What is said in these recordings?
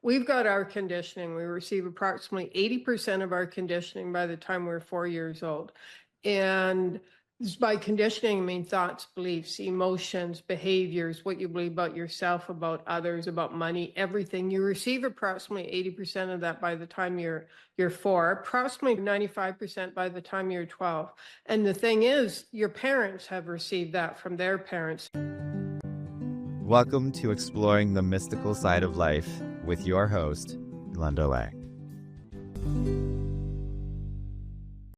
We've got our conditioning. We receive approximately 80% of our conditioning by the time we're 4 years old. And by conditioning, I mean thoughts, beliefs, emotions, behaviors, what you believe about yourself, about others, about money, everything. You receive approximately 80% of that by the time you're 4, approximately 95% by the time you're 12. And the thing is, your parents have received that from their parents. Welcome to Exploring the Mystical Side of Life with your host, Linda Lang.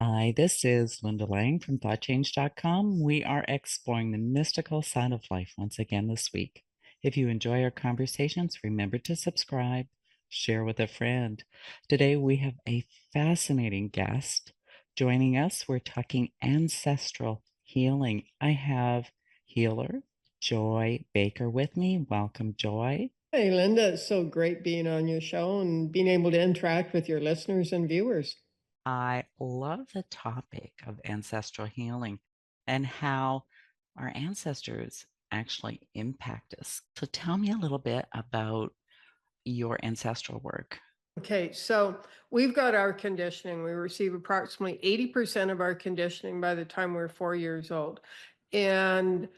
Hi, this is Linda Lang from ThoughtChange.com. We are exploring the mystical side of life once again this week. If you enjoy our conversations, remember to subscribe, share with a friend. Today we have a fascinating guest joining us. We're talking ancestral healing. I have healer Joy Baker with me. Welcome, Joy. Hey, Linda, it's so great being on your show and being able to interact with your listeners and viewers. I love the topic of ancestral healing and how our ancestors actually impact us. So tell me a little bit about your ancestral work. Okay, so we've got our conditioning. We receive approximately 80% of our conditioning by the time we're 4 years old. And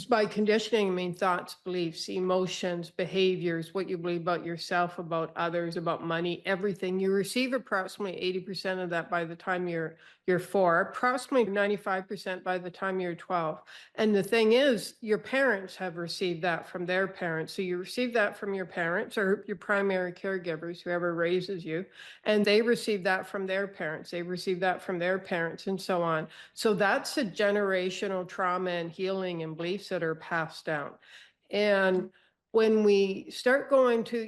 by conditioning, I mean thoughts, beliefs, emotions, behaviors, what you believe about yourself, about others, about money, everything. You receive approximately 80% of that by the time you're 4, approximately 95% by the time you're 12. And the thing is, your parents have received that from their parents. So you receive that from your parents or your primary caregivers, whoever raises you, and they receive that from their parents. They receive that from their parents and so on. So that's a generational trauma and healing and beliefs that are passed down. And when we start going to,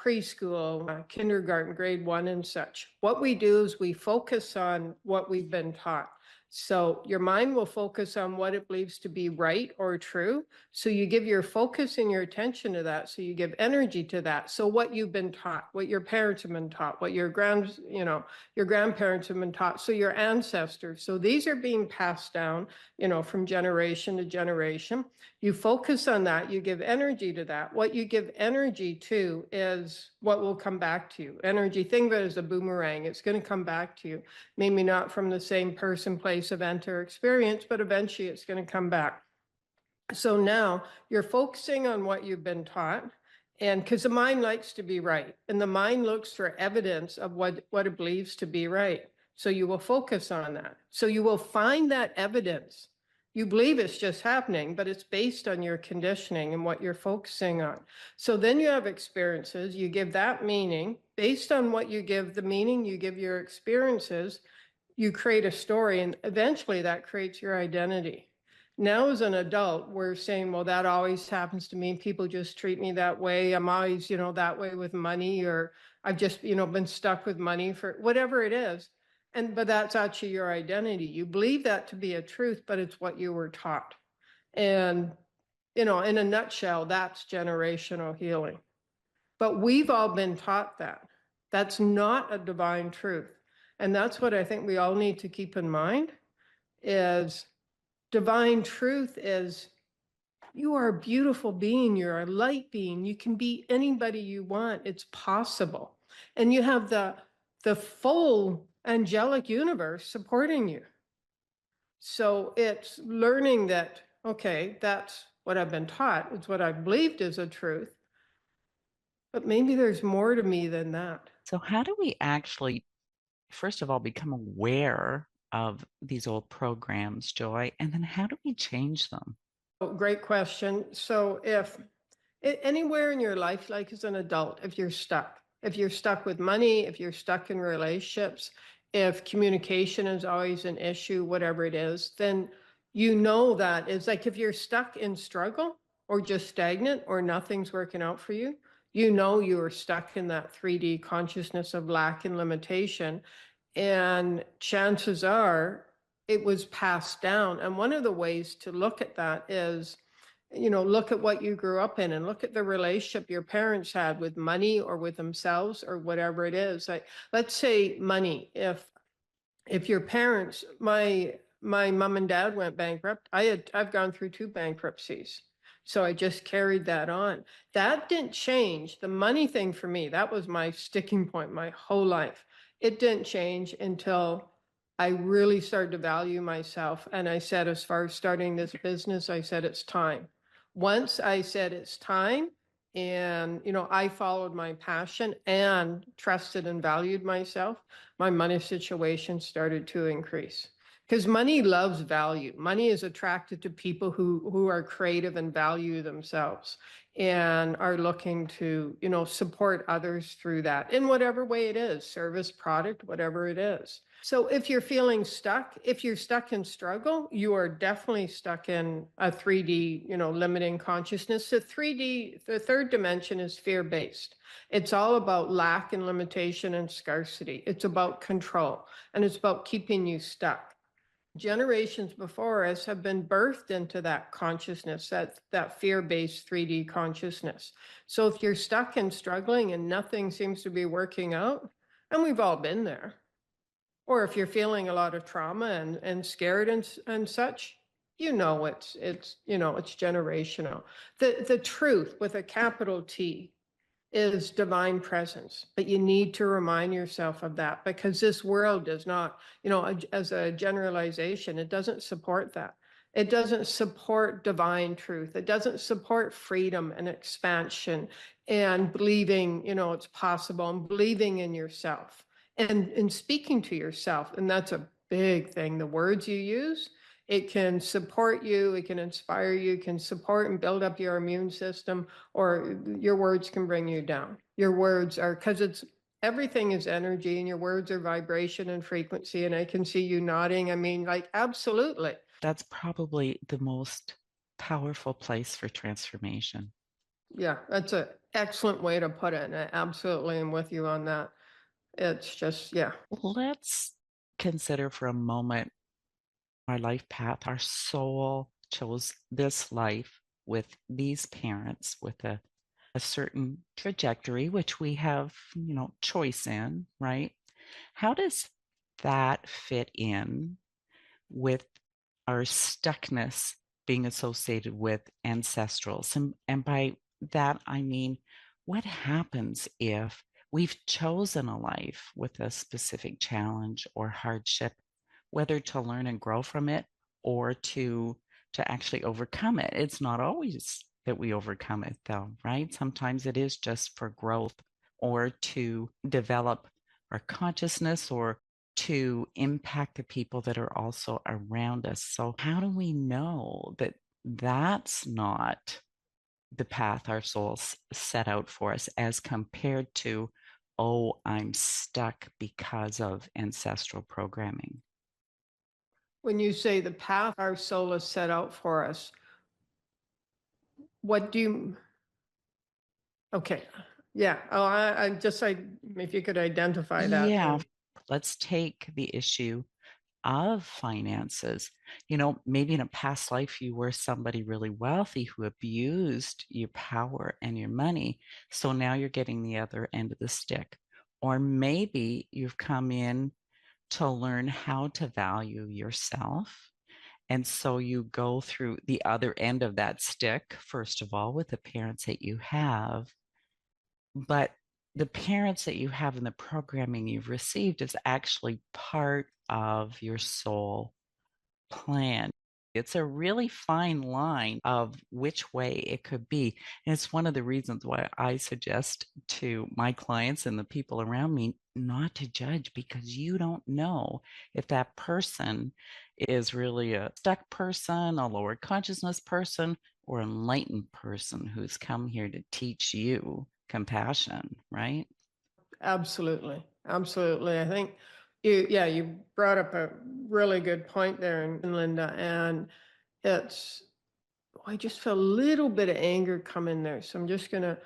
preschool, kindergarten, grade 1 and such, what we do is we focus on what we've been taught. So your mind will focus on what it believes to be right or true. So you give your focus and your attention to that. So you give energy to that. So what you've been taught, what your parents have been taught, what your grandparents have been taught. So your ancestors. So these are being passed down, from generation to generation. You focus on that, you give energy to that. What you give energy to is what will come back to you. Energy, think of it as a boomerang. It's going to come back to you. Maybe not from the same person, place, event, or experience, but eventually it's going to come back. So now you're focusing on what you've been taught. And because the mind likes to be right, and the mind looks for evidence of what it believes to be right. So you will focus on that. So you will find that evidence. You believe it's just happening, but it's based on your conditioning and what you're focusing on. So then you have experiences, you give that meaning. Based on what you give the meaning, you give your experiences, you create a story, and eventually that creates your identity. Now, as an adult, we're saying, well, that always happens to me. People just treat me that way. I'm always, that way with money, or I've just, been stuck with money for whatever it is. But that's actually your identity. You believe that to be a truth, but it's what you were taught. And, in a nutshell, that's generational healing. But we've all been taught that. That's not a divine truth. And that's what I think we all need to keep in mind is divine truth is you are a beautiful being. You're a light being. You can be anybody you want. It's possible. And you have the full angelic universe supporting you. So it's learning that, okay, that's what I've been taught. It's what I believed is a truth. But maybe there's more to me than that. So, how do we actually, first of all, become aware of these old programs, Joy? And then how do we change them? Oh, great question. So if anywhere in your life, like as an adult, if you're stuck with money, if you're stuck in relationships, if communication is always an issue, whatever it is, then that it's like if you're stuck in struggle or just stagnant or nothing's working out for you, you are stuck in that 3D consciousness of lack and limitation. And chances are it was passed down. And one of the ways to look at that is, look at what you grew up in and look at the relationship your parents had with money or with themselves or whatever it is. Like, let's say money. If your parents, my mom and dad went bankrupt, I've gone through 2 bankruptcies. So I just carried that on. That didn't change. The money thing for me, that was my sticking point my whole life. It didn't change until I really started to value myself. And I said, as far as starting this business, I said, it's time. Once I said it's time, and, I followed my passion and trusted and valued myself, my money situation started to increase. Because money loves value. Money is attracted to people who are creative and value themselves and are looking to, support others through that in whatever way it is, service, product, whatever it is. So if you're feeling stuck, if you're stuck in struggle, you are definitely stuck in a 3D, limiting consciousness. The third dimension is fear-based. It's all about lack and limitation and scarcity. It's about control, and it's about keeping you stuck. Generations before us have been birthed into that consciousness, that fear-based 3D consciousness. So if you're stuck and struggling and nothing seems to be working out, and we've all been there, or if you're feeling a lot of trauma and scared and such, it's generational. The truth with a capital T is divine presence, but you need to remind yourself of that, because this world does not, as a generalization, it doesn't support that. It doesn't support divine truth. It doesn't support freedom and expansion and believing, it's possible, and believing in yourself and speaking to yourself. And that's a big thing. The words you use, it can support you, it can inspire you, can support and build up your immune system, or your words can bring you down. Your words are, because everything is energy, and your words are vibration and frequency. And I can see you nodding. I mean, like, absolutely. That's probably the most powerful place for transformation. Yeah, that's an excellent way to put it. And I absolutely am with you on that. It's just, yeah. Let's consider for a moment our life path. Our soul chose this life with these parents, with a certain trajectory, which we have, choice in, right? How does that fit in with our stuckness being associated with ancestrals? And by that, I mean, what happens if we've chosen a life with a specific challenge or hardship, whether to learn and grow from it or to actually overcome it? It's not always that we overcome it, though, right? Sometimes it is just for growth or to develop our consciousness or to impact the people that are also around us. So how do we know that that's not the path our souls set out for us, as compared to, oh, I'm stuck because of ancestral programming? When you say the path our soul has set out for us, what do you, okay. Yeah. Oh, if you could identify that. Yeah, let's take the issue of finances. Maybe in a past life, you were somebody really wealthy who abused your power and your money. So now you're getting the other end of the stick. Or maybe you've come in to learn how to value yourself. And so you go through the other end of that stick, first of all, with the parents that you have. But the parents that you have and the programming you've received is actually part of your soul plan. It's a really fine line of which way it could be. And it's one of the reasons why I suggest to my clients and the people around me not to judge, because you don't know if that person is really a stuck person, a lower consciousness person, or an enlightened person who's come here to teach you compassion, right? Absolutely. Absolutely. I think you brought up a really good point there, Linda. And I just feel a little bit of anger come in there. So I'm just going to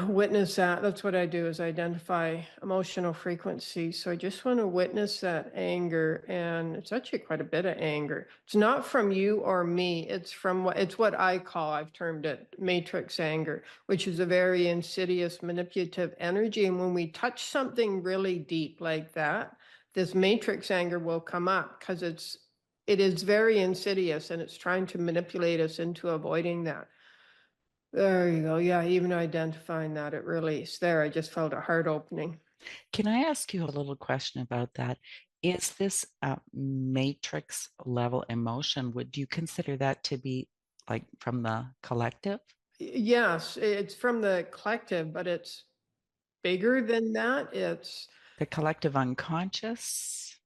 witness that. That's what I do, is identify emotional frequency. So I just want to witness that anger. And it's actually quite a bit of anger. It's not from you or me. It's what I call, I've termed it matrix anger, which is a very insidious, manipulative energy. And when we touch something really deep like that, this matrix anger will come up, because It is very insidious, and it's trying to manipulate us into avoiding that. There you go. Yeah, even identifying that at release. There, I just felt a heart opening. Can I ask you a little question about that? Is this a matrix level emotion? Would you consider that to be like from the collective? Yes, it's from the collective, but it's bigger than that. The collective unconscious?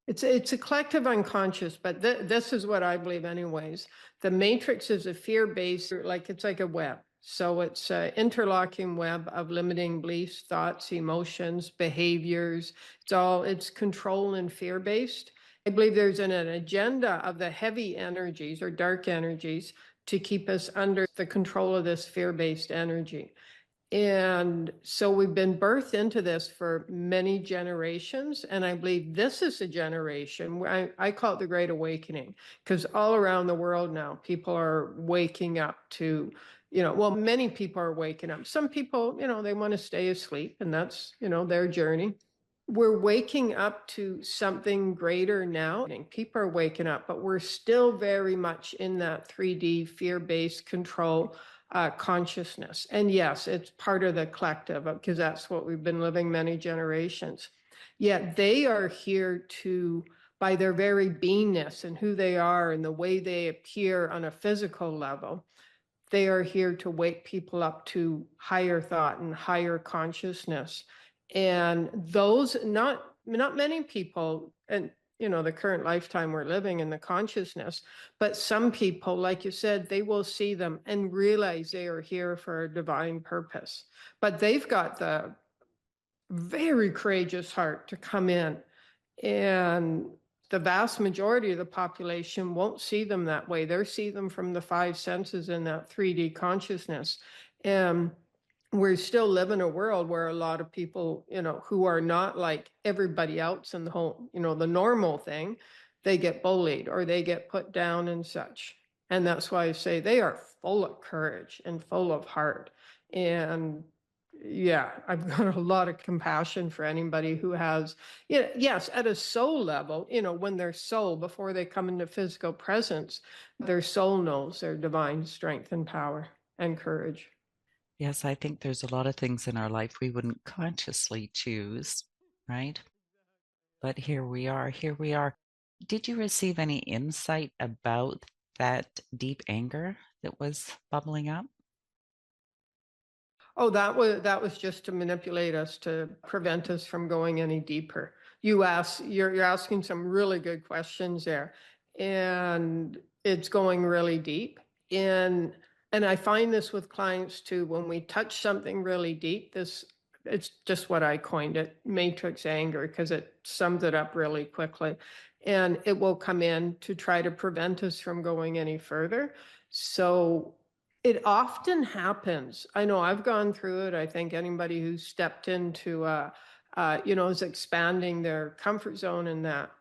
It's a collective unconscious, but this is what I believe anyways. The matrix is a fear-based, like it's like a web. So it's an interlocking web of limiting beliefs, thoughts, emotions, behaviors. It's control and fear-based. I believe there's an agenda of the heavy energies or dark energies to keep us under the control of this fear-based energy. And so we've been birthed into this for many generations. And I believe this is a generation where I call it the Great Awakening, because all around the world now, people are waking up to, well, many people are waking up. Some people, they want to stay asleep, and that's, their journey. We're waking up to something greater now. People are waking up, but we're still very much in that 3D fear-based control consciousness. And yes, it's part of the collective, because that's what we've been living many generations. Yet they are here to, by their very beingness and who they are and the way they appear on a physical level, they are here to wake people up to higher thought and higher consciousness. And those, not many people, and the current lifetime we're living in, the consciousness, but some people, like you said, they will see them and realize they are here for a divine purpose. But they've got the very courageous heart to come in, and the vast majority of the population won't see them that way. They see them from the five senses in that 3D consciousness. And we still live in a world where a lot of people, who are not like everybody else in the whole, the normal thing, they get bullied or they get put down and such. And that's why I say they are full of courage and full of heart. And yeah, I've got a lot of compassion for anybody who has, yes, at a soul level, when their soul, before they come into physical presence, their soul knows their divine strength and power and courage. Yes, I think there's a lot of things in our life we wouldn't consciously choose, right? But here we are, here we are. Did you receive any insight about that deep anger that was bubbling up? Oh, that was just to manipulate us, to prevent us from going any deeper. You're asking some really good questions there, and it's going really deep. And I find this with clients too. When we touch something really deep, it's just what I coined it, matrix anger, because it sums it up really quickly. And it will come in to try to prevent us from going any further. So it often happens. I know I've gone through it. I think anybody who's stepped into, is expanding their comfort zone, and that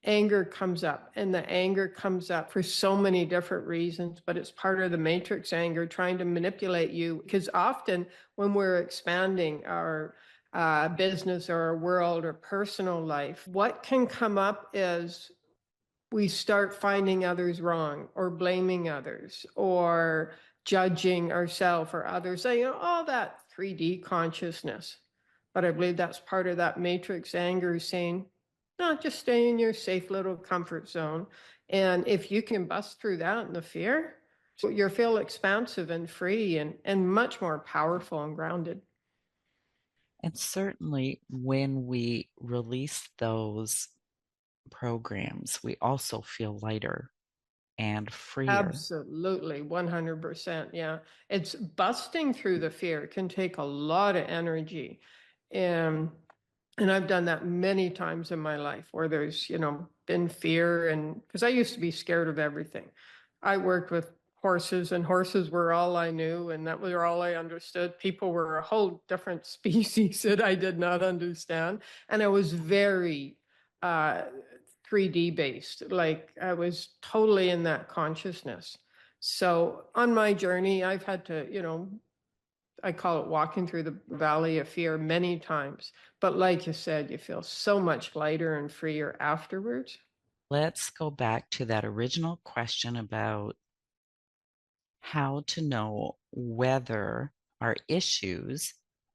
anger comes up. And the anger comes up for so many different reasons, but it's part of the matrix anger trying to manipulate you. Because often when we're expanding our business or our world or personal life, what can come up is we start finding others wrong or blaming others or judging ourselves or others, saying, all that 3D consciousness. But I believe that's part of that matrix anger, saying, no, just stay in your safe little comfort zone. And if you can bust through that and the fear, you'll feel expansive and free and much more powerful and grounded. And certainly when we release those programs, we also feel lighter and freer. Absolutely, 100%. Yeah. It's busting through the fear. It can take a lot of energy. And I've done that many times in my life where there's, been fear, and because I used to be scared of everything. I worked with horses, and horses were all I knew, and that was all I understood. People were a whole different species that I did not understand. And I was very 3D based. Like I was totally in that consciousness. So on my journey, I've had to, I call it walking through the valley of fear many times. But like you said, you feel so much lighter and freer afterwards. Let's go back to that original question about how to know whether our issues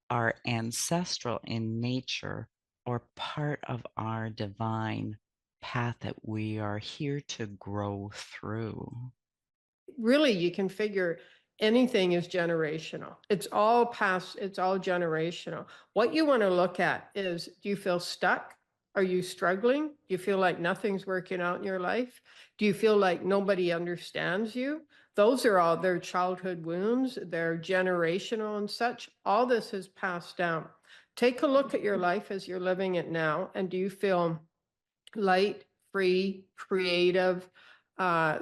are ancestral in nature or part of our divine path that we are here to grow through. Really, you can figure anything is generational. It's all past, it's all generational. What you want to look at is, do you feel stuck? Are you struggling? Do you feel like nothing's working out in your life? Do you feel like nobody understands you? Those are all their childhood wounds, they're generational and such. All this is passed down. Take a look at your life as you're living it now, and do you feel light, free, creative,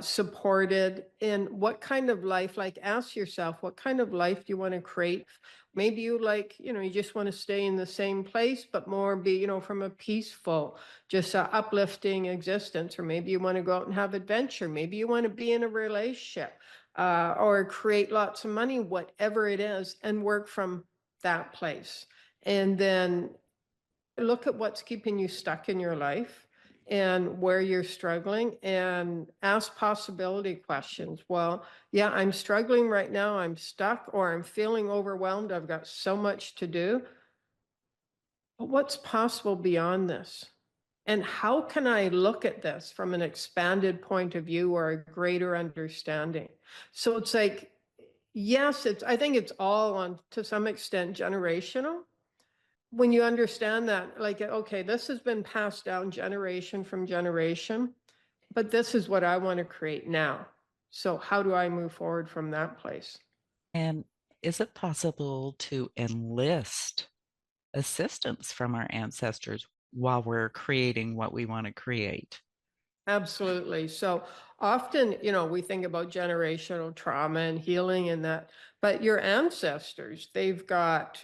supported in what kind of life? Like, ask yourself, what kind of life do you want to create? Maybe you like, you just want to stay in the same place, but more be, from a peaceful, just uplifting existence. Or maybe you want to go out and have adventure. Maybe you want to be in a relationship, or create lots of money, whatever it is, and work from that place. And then look at what's keeping you stuck in your life and where you're struggling, and ask possibility questions. Well, yeah, I'm struggling right now. I'm stuck, or I'm feeling overwhelmed. I've got so much to do. But what's possible beyond this? And how can I look at this from an expanded point of view or a greater understanding? So it's like, yes, I think it's all on, to some extent, generational. When you understand that, like, okay, this has been passed down generation from generation, but this is what I want to create now. So how do I move forward from that place? And is it possible to enlist assistance from our ancestors while we're creating what we want to create? Absolutely. So often, we think about generational trauma and healing and that, but your ancestors, they've got,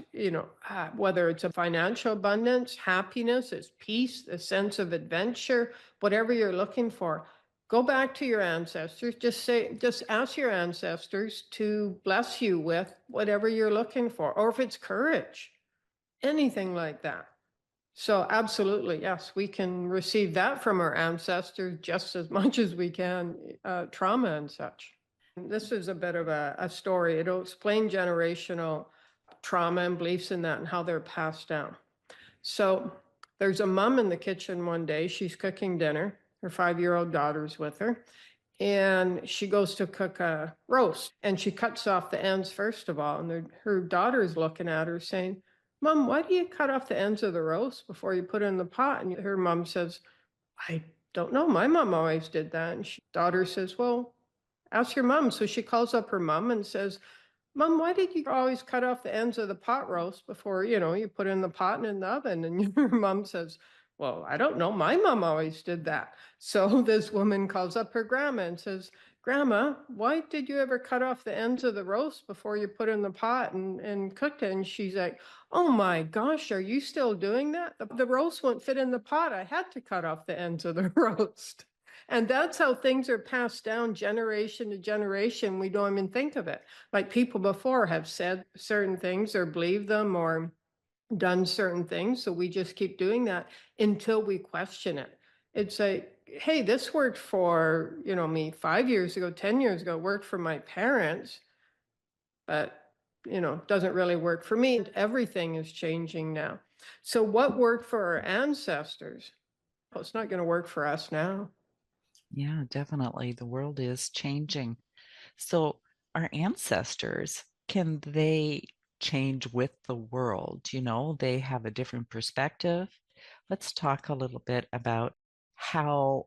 whether it's a financial abundance, happiness, it's peace, a sense of adventure, whatever you're looking for. Go back to your ancestors. Just ask your ancestors to bless you with whatever you're looking for, or if it's courage, anything like that. So absolutely, yes, we can receive that from our ancestors just as much as we can trauma and such. This is a bit of a story. It'll explain generational trauma and beliefs in that and how they're passed down. So there's a mom in the kitchen one day. She's cooking dinner. Her 5-year-old daughter's with her. And she goes to cook a roast, and she cuts off the ends first of all. And her daughter's looking at her saying, Mom, why do you cut off the ends of the roast before you put it in the pot? And her mom says, I don't know. My mom always did that. And daughter says, well, ask your mom. So she calls up her mom and says, Mom, why did you always cut off the ends of the pot roast before, you put it in the pot and in the oven? And your mom says, well, I don't know. My mom always did that. So this woman calls up her grandma and says, Grandma, why did you ever cut off the ends of the roast before you put it in the pot and cooked it? And she's like, oh my gosh, are you still doing that? The roast won't fit in the pot. I had to cut off the ends of the roast. And that's how things are passed down generation to generation. We don't even think of it. Like, people before have said certain things or believed them or done certain things. So we just keep doing that until we question it. It's like, hey, this worked for, me 5 years ago, 10 years ago, worked for my parents, but, doesn't really work for me. And everything is changing now. So what worked for our ancestors, well, it's not going to work for us now. Yeah, definitely. The world is changing. So, our ancestors, can they change with the world? They have a different perspective. Let's talk a little bit about how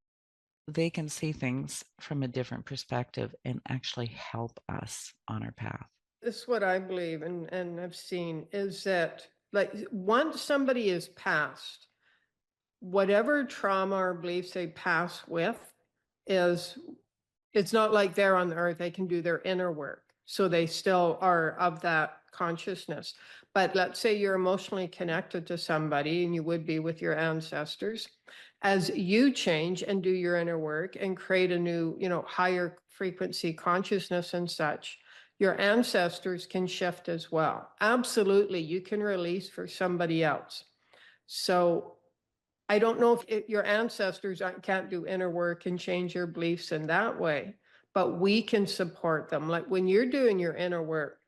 they can see things from a different perspective and actually help us on our path. This is what I believe and have seen is that, like, once somebody is passed, whatever trauma or beliefs they pass with is, it's not like they're on the earth, they can do their inner work. So they still are of that consciousness. But let's say you're emotionally connected to somebody, and you would be with your ancestors. As you change and do your inner work and create a new, higher frequency consciousness and such, your ancestors can shift as well. Absolutely, you can release for somebody else. So I don't know if your ancestors can't do inner work and change your beliefs in that way, but we can support them. Like when you're doing your inner work,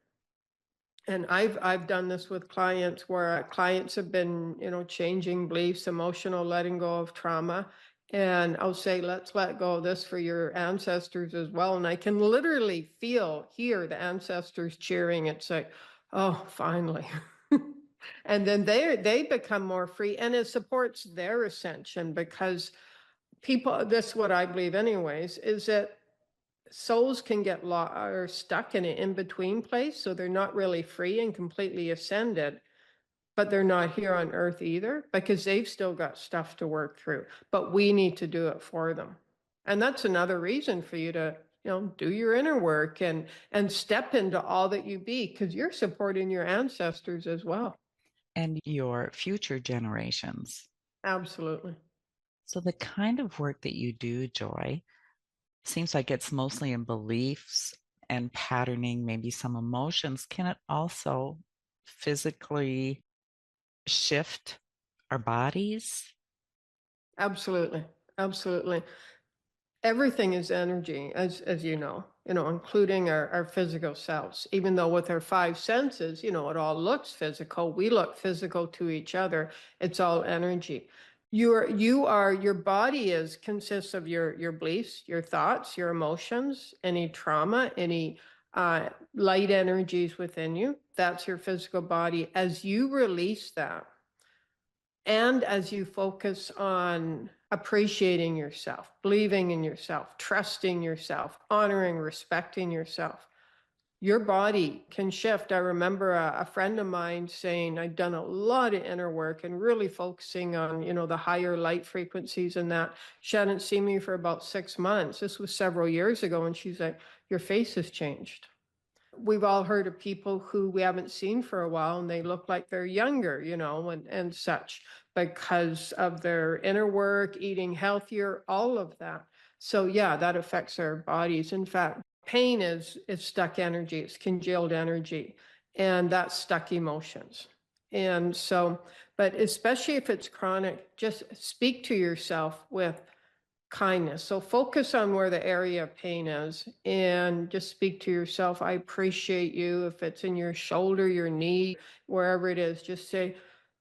and I've done this with clients where clients have been, changing beliefs, emotional, letting go of trauma. And I'll say, let's let go of this for your ancestors as well. And I can literally hear the ancestors cheering. It's like, oh, finally. And then they become more free, and it supports their ascension, because this is what I believe anyways, is that souls can get or stuck in an in-between place, so they're not really free and completely ascended, but they're not here on earth either, because they've still got stuff to work through, but we need to do it for them. And that's another reason for you to do your inner work and step into all that you be, because you're supporting your ancestors as well. And your future generations. Absolutely. So the kind of work that you do, Joy, seems like it's mostly in beliefs and patterning, maybe some emotions. Can it also physically shift our bodies? Absolutely. Absolutely. Everything is energy, as you know, including our physical selves. Even though with our five senses, it all looks physical, we look physical to each other. It's all energy. Your body consists of your beliefs, your thoughts, your emotions, any trauma, any light energies within you. That's your physical body. As you release that, and as you focus on appreciating yourself, believing in yourself, trusting yourself, honoring, respecting yourself, your body can shift. I remember a friend of mine saying, I'd done a lot of inner work and really focusing on, the higher light frequencies and that. She hadn't seen me for about 6 months. This was several years ago. And she's like, your face has changed. We've all heard of people who we haven't seen for a while and they look like they're younger, and such, because of their inner work, eating healthier, all of that. So yeah, that affects our bodies. In fact, pain is stuck energy, it's congealed energy, and that's stuck emotions. And so, but especially if it's chronic, just speak to yourself with kindness. So focus on where the area of pain is and just speak to yourself, I appreciate you. If it's in your shoulder, your knee, wherever it is, just say,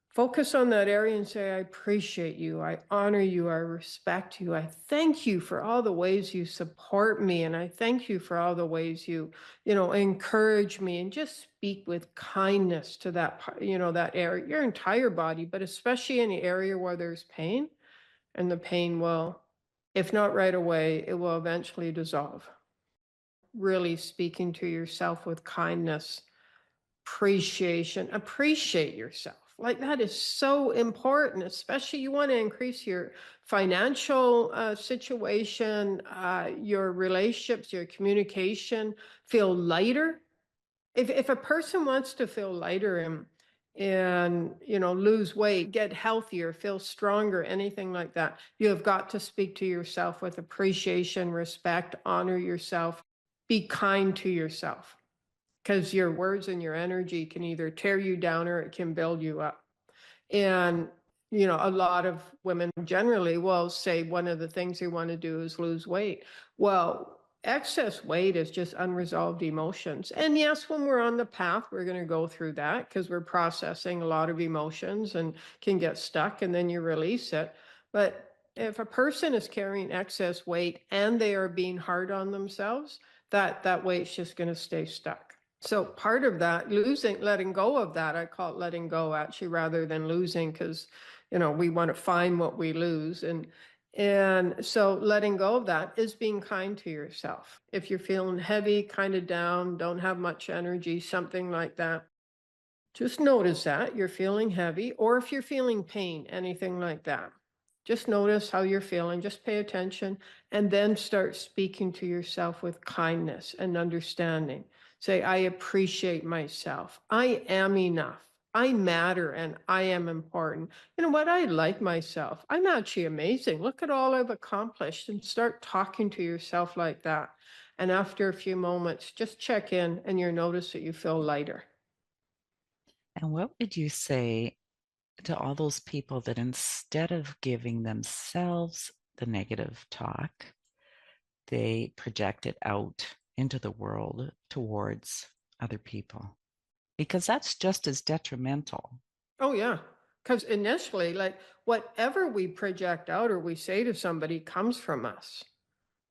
focus on that area and say, I appreciate you. I honor you. I respect you. I thank you for all the ways you support me. And I thank you for all the ways you encourage me, and just speak with kindness to that, that area, your entire body, but especially in the area where there's pain. And the pain will, if not right away, it will eventually dissolve. Really speaking to yourself with kindness, appreciate yourself. Like that is so important, especially you want to increase your financial situation, your relationships, your communication, feel lighter. If a person wants to feel lighter and lose weight, get healthier, feel stronger, anything like that, you have got to speak to yourself with appreciation, respect, honor yourself, be kind to yourself, because your words and your energy can either tear you down or it can build you up. And a lot of women generally will say one of the things they want to do is lose weight. Well, excess weight is just unresolved emotions. And yes, when we're on the path, we're going to go through that because we're processing a lot of emotions and can get stuck, and then you release it. But if a person is carrying excess weight and they are being hard on themselves, that weight's just going to stay stuck. So part of that, letting go of that, I call it letting go actually, rather than losing, because we want to find what we lose. And so letting go of that is being kind to yourself. If you're feeling heavy, kind of down, don't have much energy, something like that, just notice that you're feeling heavy. Or if you're feeling pain, anything like that, just notice how you're feeling, just pay attention, and then start speaking to yourself with kindness and understanding. Say, I appreciate myself. I am enough. I matter and I am important. You know what? I like myself. I'm actually amazing. Look at all I've accomplished, and start talking to yourself like that. And after a few moments, just check in and you'll notice that you feel lighter. And what would you say to all those people that instead of giving themselves the negative talk, they project it out into the world towards other people? Because that's just as detrimental. Oh, yeah. Because initially, like whatever we project out or we say to somebody comes from us.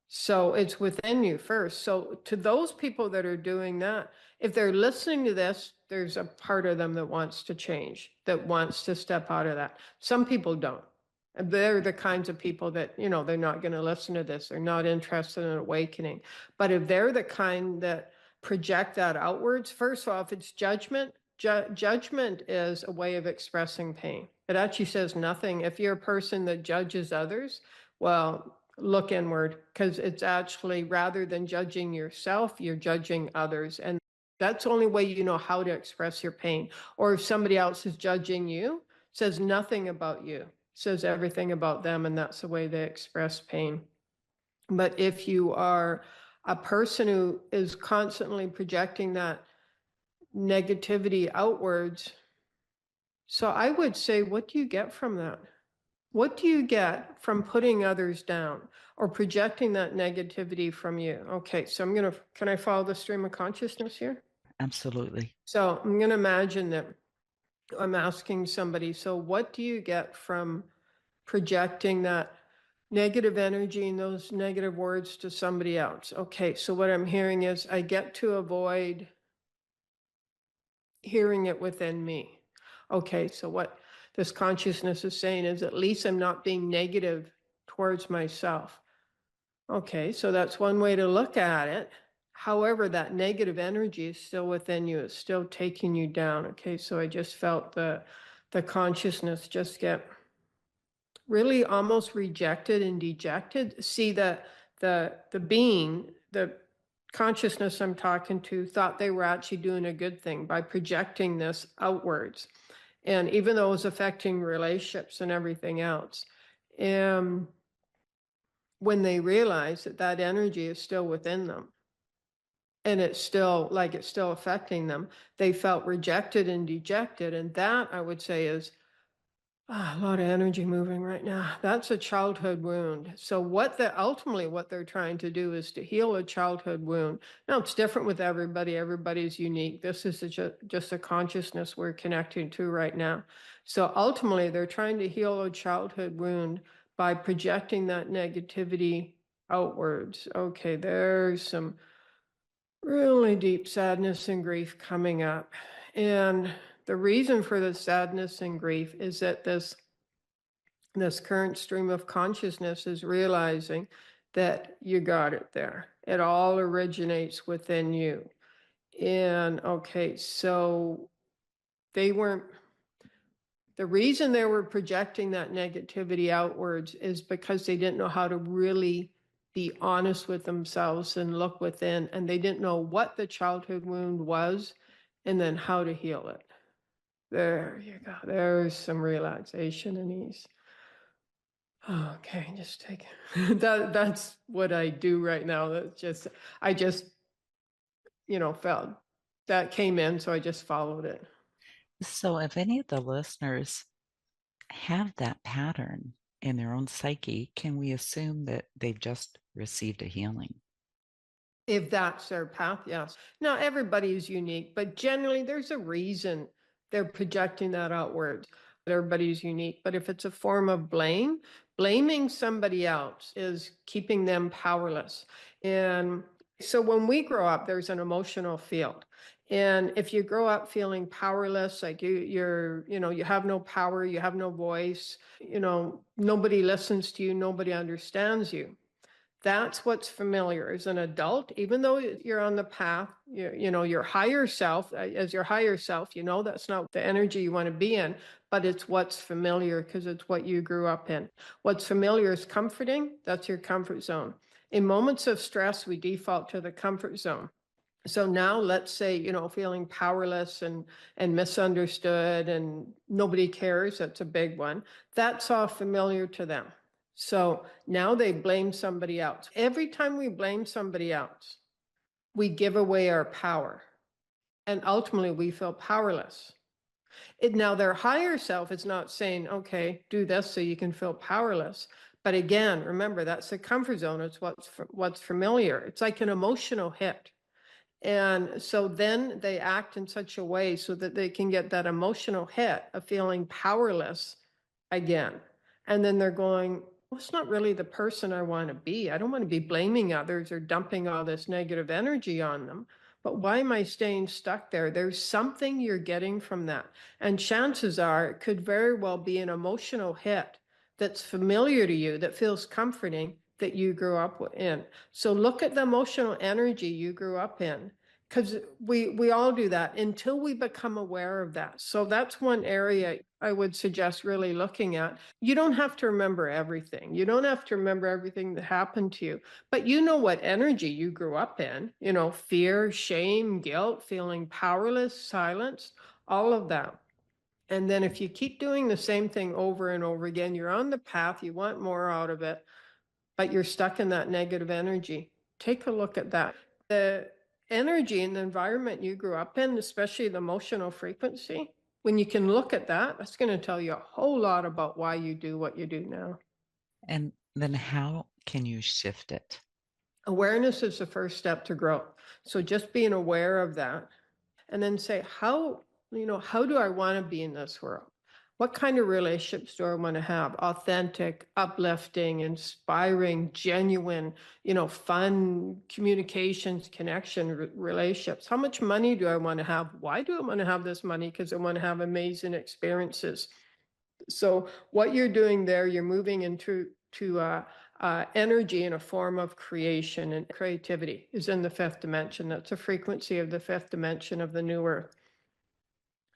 So it's within you first. So to those people that are doing that, if they're listening to this, there's a part of them that wants to change, that wants to step out of that. Some people don't. And they're the kinds of people that, they're not going to listen to this. They're not interested in awakening. But if they're the kind that project that outwards, first off, it's judgment. Judgment is a way of expressing pain. It actually says nothing. If you're a person that judges others, well, look inward, because it's actually, rather than judging yourself, you're judging others. And that's the only way you know how to express your pain. Or if somebody else is judging you, says nothing about you, says everything about them, and that's the way they express pain. But if you are a person who is constantly projecting that negativity outwards, so I would say, what do you get from that? What do you get from putting others down or projecting that negativity from you? Okay, so can I follow the stream of consciousness here? Absolutely. So I'm going to imagine that I'm asking somebody, so what do you get from projecting that negative energy and those negative words to somebody else? Okay, so what I'm hearing is I get to avoid hearing it within me. Okay, so what this consciousness is saying is at least I'm not being negative towards myself. Okay, so that's one way to look at it. However, that negative energy is still within you. It's still taking you down. Okay, so I just felt the consciousness just get really almost rejected and dejected. See, the being, the consciousness I'm talking to thought they were actually doing a good thing by projecting this outwards. And even though it was affecting relationships and everything else. And when they realize that that energy is still within them and it's still affecting them, they felt rejected and dejected. And that, I would say, is a lot of energy moving right now. That's a childhood wound. So ultimately what they're trying to do is to heal a childhood wound. Now it's different with everybody. Everybody's unique. This is just a consciousness we're connecting to right now. So ultimately they're trying to heal a childhood wound by projecting that negativity outwards. Okay, there's some really deep sadness and grief coming up. And the reason for the sadness and grief is that this current stream of consciousness is realizing that you got it there. It all originates within you. And okay, so the reason they were projecting that negativity outwards is because they didn't know how to really be honest with themselves and look within, and they didn't know what the childhood wound was and then how to heal it. There you go. There's some relaxation and ease. Okay, just take that's what I do right now. I just, felt that came in, so I just followed it. So, if any of the listeners have that pattern in their own psyche, can we assume that they've just received a healing? If that's their path, yes. Now, everybody is unique, but generally there's a reason they're projecting that outward. Everybody's unique. But if it's a form of blaming somebody else is keeping them powerless. And so when we grow up, there's an emotional field. And if you grow up feeling powerless, like you have no power, you have no voice, nobody listens to you, nobody understands you. That's what's familiar as an adult, even though you're on the path, your higher self, as your higher self, that's not the energy you want to be in, but it's what's familiar because it's what you grew up in. What's familiar is comforting. That's your comfort zone. In moments of stress, we default to the comfort zone. So now let's say, feeling powerless and misunderstood and nobody cares. That's a big one. That's all familiar to them. So now they blame somebody else. Every time we blame somebody else, we give away our power. And ultimately we feel powerless. Now, their higher self is not saying, okay, do this so you can feel powerless. But again, remember, that's the comfort zone. It's what's familiar. It's like an emotional hit. And so then they act in such a way so that they can get that emotional hit of feeling powerless again. And then they're going, well, it's not really the person I want to be. I don't want to be blaming others or dumping all this negative energy on them. But why am I staying stuck there? There's something you're getting from that. And chances are it could very well be an emotional hit that's familiar to you, that feels comforting, that you grew up in. So look at the emotional energy you grew up in, because we all do that until we become aware of that. So that's one area I would suggest really looking at. You don't have to remember everything. You don't have to remember everything that happened to you, but you know what energy you grew up in, fear, shame, guilt, feeling powerless, silence, all of that. And then if you keep doing the same thing over and over again, you're on the path, you want more out of it, but you're stuck in that negative energy. Take a look at that. The energy and the environment you grew up in, especially the emotional frequency, when you can look at that, that's going to tell you a whole lot about why you do what you do now. And then how can you shift it? Awareness is the first step to growth. So just being aware of that, and then say, how do I want to be in this world? What kind of relationships do I want to have? Authentic, uplifting, inspiring, genuine, fun communications, connection, relationships. How much money do I want to have? Why do I want to have this money? Because I want to have amazing experiences. So what you're doing there, you're moving into energy in a form of creation, and creativity is in the fifth dimension. That's a frequency of the fifth dimension of the new earth.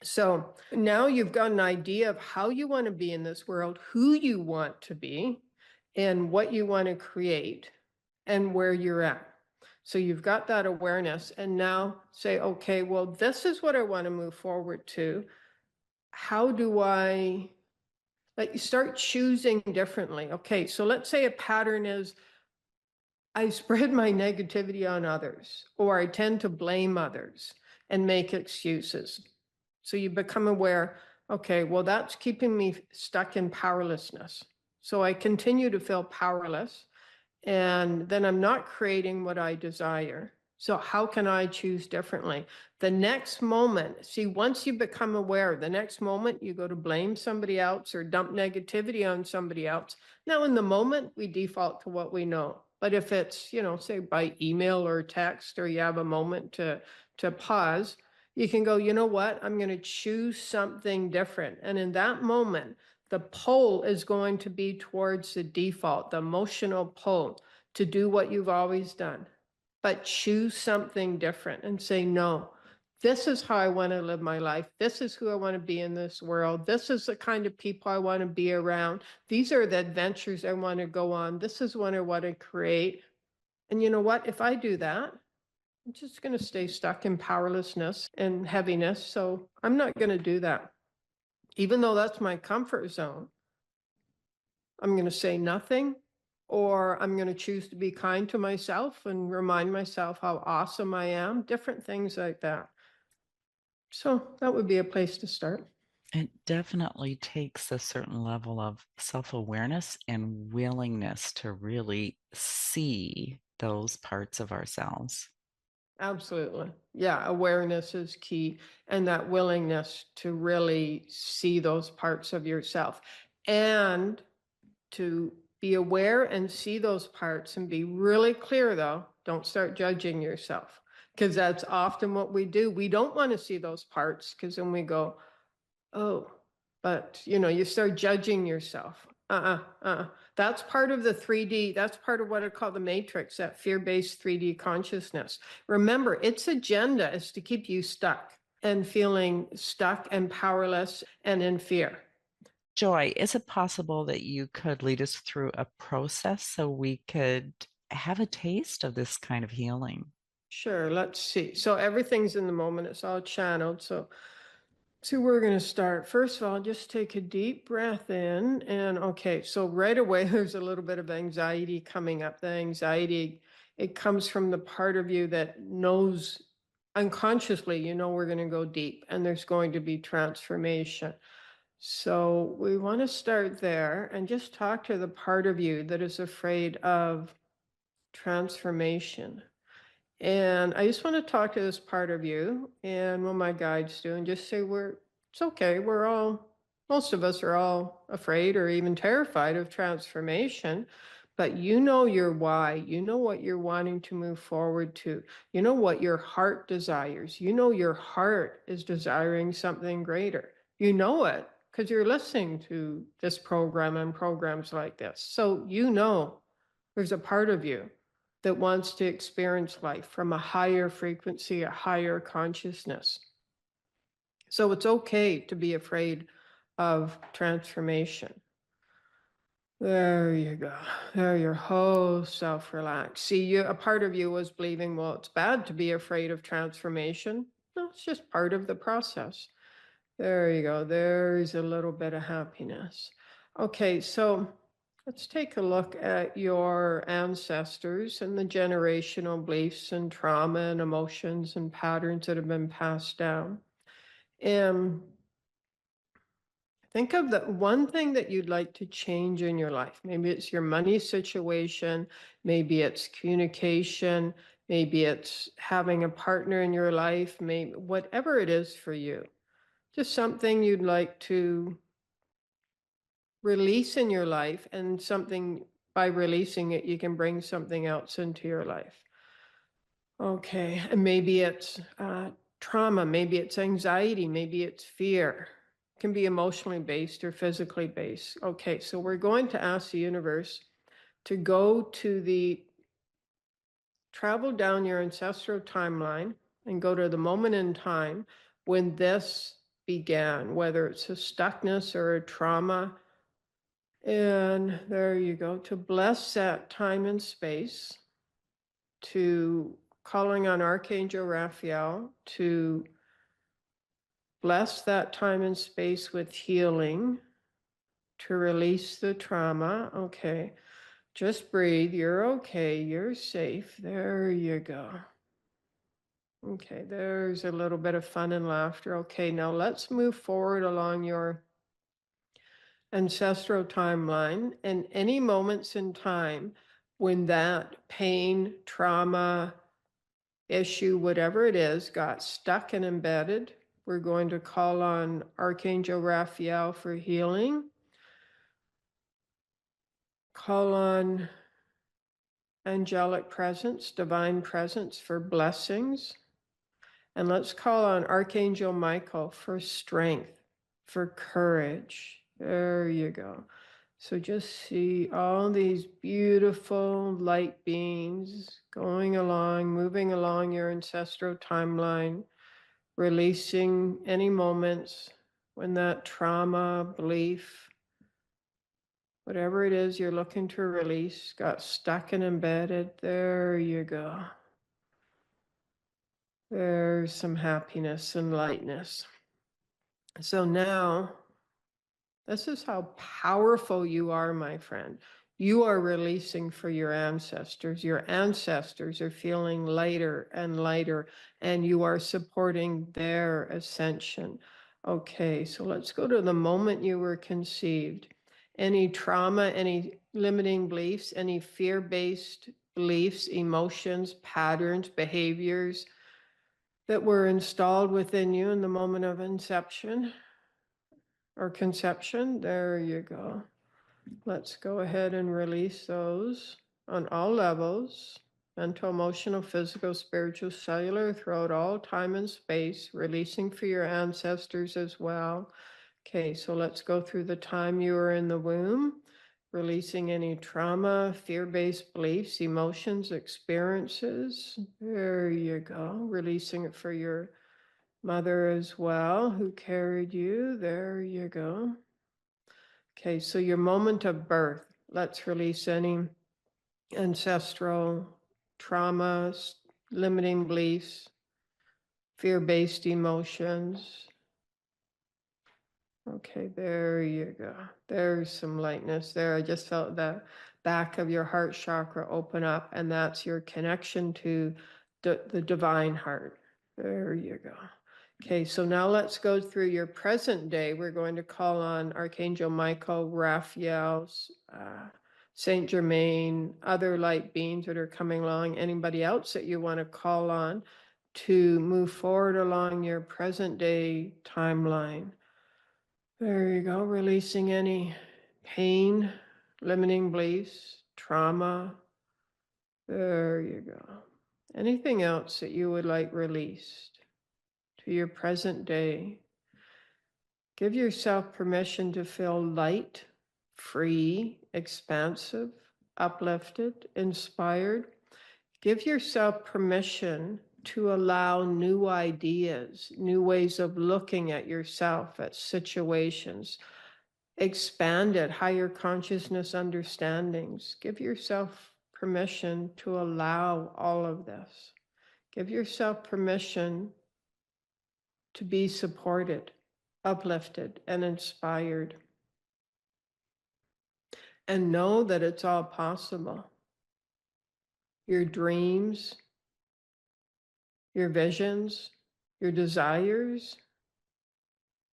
So now you've got an idea of how you want to be in this world, who you want to be, and what you want to create, and where you're at. So you've got that awareness, and now say, okay, well, this is what I want to move forward to. How do I, like, you start choosing differently? Okay, so let's say a pattern is I spread my negativity on others, or I tend to blame others and make excuses. So you become aware, okay, well, that's keeping me stuck in powerlessness. So I continue to feel powerless, and then I'm not creating what I desire. So how can I choose differently? The next moment, see, once you become aware, the next moment you go to blame somebody else or dump negativity on somebody else. Now, in the moment, we default to what we know. But if it's, say by email or text, or you have a moment to pause, you can go, you know what, I'm going to choose something different. And in that moment, the pull is going to be towards the default, the emotional pull to do what you've always done. But choose something different and say, no, this is how I want to live my life. This is who I want to be in this world. This is the kind of people I want to be around. These are the adventures I want to go on. This is what I want to create. And you know what? If I do that, I'm just going to stay stuck in powerlessness and heaviness. So I'm not going to do that. Even though that's my comfort zone, I'm going to say nothing, or I'm going to choose to be kind to myself and remind myself how awesome I am, different things like that. So that would be a place to start. It definitely takes a certain level of self-awareness and willingness to really see those parts of ourselves. Absolutely. Yeah, awareness is key, and that willingness to really see those parts of yourself, and to be aware and see those parts and be really clear, though. Don't start judging yourself, because that's often what we do. We don't want to see those parts, because then we go, oh, but you start judging yourself. That's part of the 3D. That's part of what I call the matrix, that fear-based 3D consciousness. Remember, its agenda is to keep you stuck and feeling stuck and powerless and in fear. Joy, is it possible that you could lead us through a process so we could have a taste of this kind of healing? Sure, let's see. So everything's in the moment. It's all channeled. So we're going to start. First of all, just take a deep breath in. And okay, so right away, there's a little bit of anxiety coming up. The anxiety, it comes from the part of you that knows unconsciously, you know, we're going to go deep and there's going to be transformation. So we want to start there and just talk to the part of you that is afraid of transformation. And I just want to talk to this part of you and what my guides do and just say, it's okay. Most of us are all afraid or even terrified of transformation, but you know your why. You know what you're wanting to move forward to. You know what your heart desires. You know your heart is desiring something greater. You know it because you're listening to this program and programs like this. So you know there's a part of you that wants to experience life from a higher frequency, a higher consciousness. So it's okay to be afraid of transformation. There you go. There, your whole self relaxed. See, a part of you was believing, well, it's bad to be afraid of transformation. No, it's just part of the process. There you go. There's a little bit of happiness. Okay, so let's take a look at your ancestors and the generational beliefs and trauma and emotions and patterns that have been passed down. And think of the one thing that you'd like to change in your life. Maybe it's your money situation, maybe it's communication, maybe it's having a partner in your life, maybe whatever it is for you. Just something you'd like to release in your life, and something by releasing it, you can bring something else into your life. Okay, and maybe it's trauma, maybe it's anxiety, maybe it's fear. It can be emotionally based or physically based. Okay, so we're going to ask the universe to go to travel down your ancestral timeline and go to the moment in time when this began, whether it's a stuckness or a trauma. And there you go, to bless that time and space, to calling on Archangel Raphael to bless that time and space with healing, to release the trauma. Okay, just breathe. You're okay. You're safe. There you go. Okay, there's a little bit of fun and laughter. Okay, now let's move forward along your ancestral timeline, and any moments in time when that pain, trauma, issue, whatever it is, got stuck and embedded. We're going to call on Archangel Raphael for healing. Call on angelic presence, divine presence for blessings. And let's call on Archangel Michael for strength, for courage. There you go. So just see all these beautiful light beings going along, moving along your ancestral timeline, releasing any moments when that trauma, belief, whatever it is you're looking to release, got stuck and embedded. There you go. There's some happiness and lightness. So now, this is how powerful you are, my friend. You are releasing for your ancestors. Your ancestors are feeling lighter and lighter, and you are supporting their ascension. Okay, so let's go to the moment you were conceived. Any trauma, any limiting beliefs, any fear-based beliefs, emotions, patterns, behaviors that were installed within you in the moment of inception or conception. There you go. Let's go ahead and release those on all levels: mental, emotional, physical, spiritual, cellular, throughout all time and space, releasing for your ancestors as well. Okay, so let's go through the time you were in the womb, releasing any trauma, fear-based beliefs, emotions, experiences. There you go. Releasing it for your mother as well, who carried you. There you go. Okay, so your moment of birth, let's release any ancestral traumas, limiting beliefs, fear-based emotions. Okay, there you go. There's some lightness there. I just felt the back of your heart chakra open up, and that's your connection to the divine heart. There you go. Okay, so now let's go through your present day. We're going to call on Archangel Michael, Raphael, Saint Germain, other light beings that are coming along, anybody else that you want to call on to move forward along your present day timeline. There you go, releasing any pain, limiting beliefs, trauma. There you go. Anything else that you would like released to your present day. Give yourself permission to feel light, free, expansive, uplifted, inspired. Give yourself permission to allow new ideas, new ways of looking at yourself, at situations, expanded higher consciousness understandings. Give yourself permission to allow all of this. Give yourself permission to be supported, uplifted, and inspired. And know that it's all possible. Your dreams, your visions, your desires,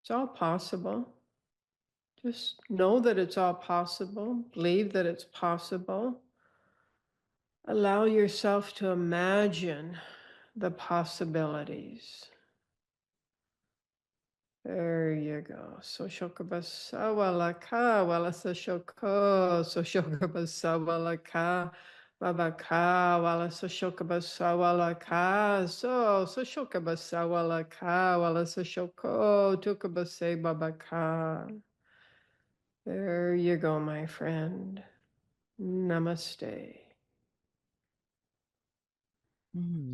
it's all possible. Just know that it's all possible. Believe that it's possible. Allow yourself to imagine the possibilities. There you go. Soshokabasa walaka, wala soshoko, soshokabasa walaka, babaka, wala soshokabasa walaka, so soshokabasa walaka, wala soshoko, tukabase babaka. There you go, my friend. Namaste.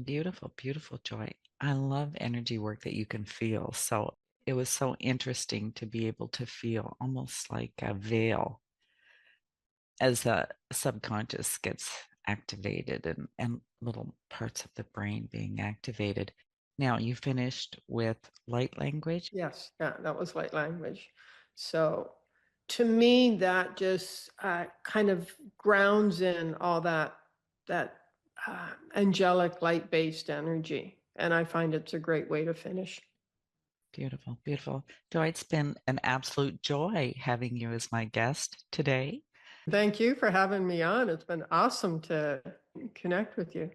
Beautiful, beautiful, Joy. I love energy work that you can feel. So it was so interesting to be able to feel almost like a veil as the subconscious gets activated and little parts of the brain being activated. Now, you finished with light language? Yes, yeah, that was light language. So to me, that just kind of grounds in all that angelic light-based energy. And I find it's a great way to finish. Beautiful, beautiful. Joy, it's been an absolute joy having you as my guest today. Thank you for having me on. It's been awesome to connect with you.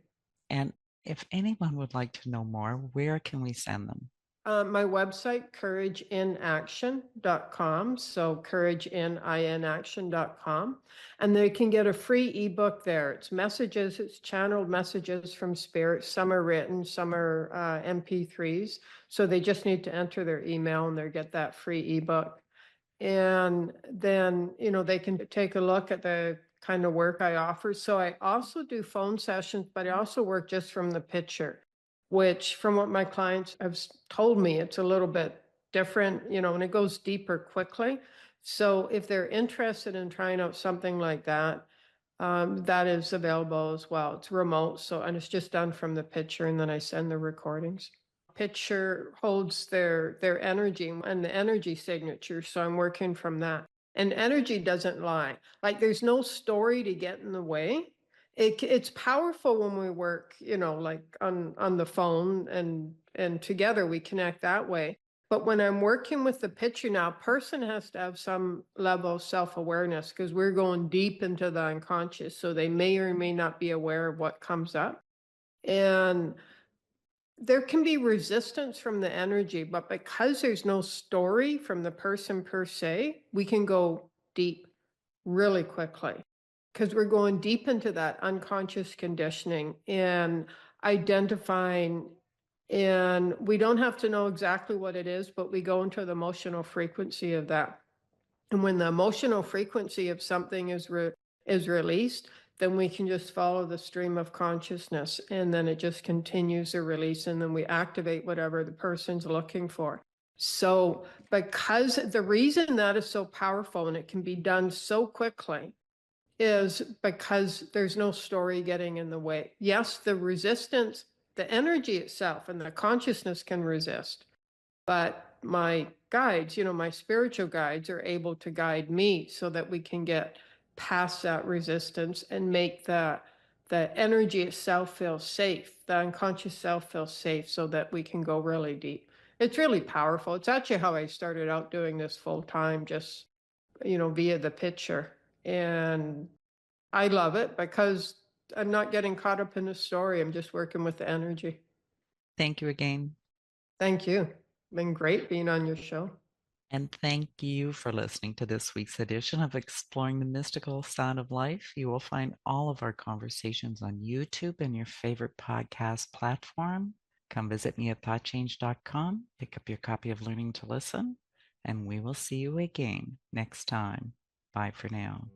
And if anyone would like to know more, where can we send them? My website, courageinaction.com. So courageinaction.com. And they can get a free ebook there. It's messages, it's channeled messages from spirit. Some are written, some are MP3s. So they just need to enter their email and they'll get that free ebook. And then, they can take a look at the kind of work I offer. So I also do phone sessions, but I also work just from the picture, which from what my clients have told me, it's a little bit different, and it goes deeper quickly. So if they're interested in trying out something like that, that is available as well. It's remote, and it's just done from the picture, and then I send the recordings. Picture holds their energy and the energy signature, so I'm working from that. And energy doesn't lie. Like there's no story to get in the way. It's powerful when we work, like on the phone and together we connect that way. But when I'm working with the picture now, a person has to have some level of self-awareness because we're going deep into the unconscious. So they may or may not be aware of what comes up. And there can be resistance from the energy, but because there's no story from the person per se, we can go deep really quickly because we're going deep into that unconscious conditioning and identifying. And we don't have to know exactly what it is, but we go into the emotional frequency of that. And when the emotional frequency of something is released, then we can just follow the stream of consciousness, and then it just continues to release, and then we activate whatever the person's looking for. So because the reason that is so powerful and it can be done so quickly is because there's no story getting in the way. Yes, the resistance, the energy itself and the consciousness can resist, but my guides, my spiritual guides are able to guide me so that we can get past that resistance and make the the energy itself feels safe. The unconscious self feels safe so that we can go really deep. It's really powerful. It's actually how I started out doing this full time, just, via the picture. And I love it because I'm not getting caught up in the story. I'm just working with the energy. Thank you again. Thank you. Been great being on your show. And thank you for listening to this week's edition of Exploring the Mystical Sound of Life. You will find all of our conversations on YouTube and your favorite podcast platform. Come visit me at thoughtchange.com, pick up your copy of Learning to Listen, and we will see you again next time. Bye for now.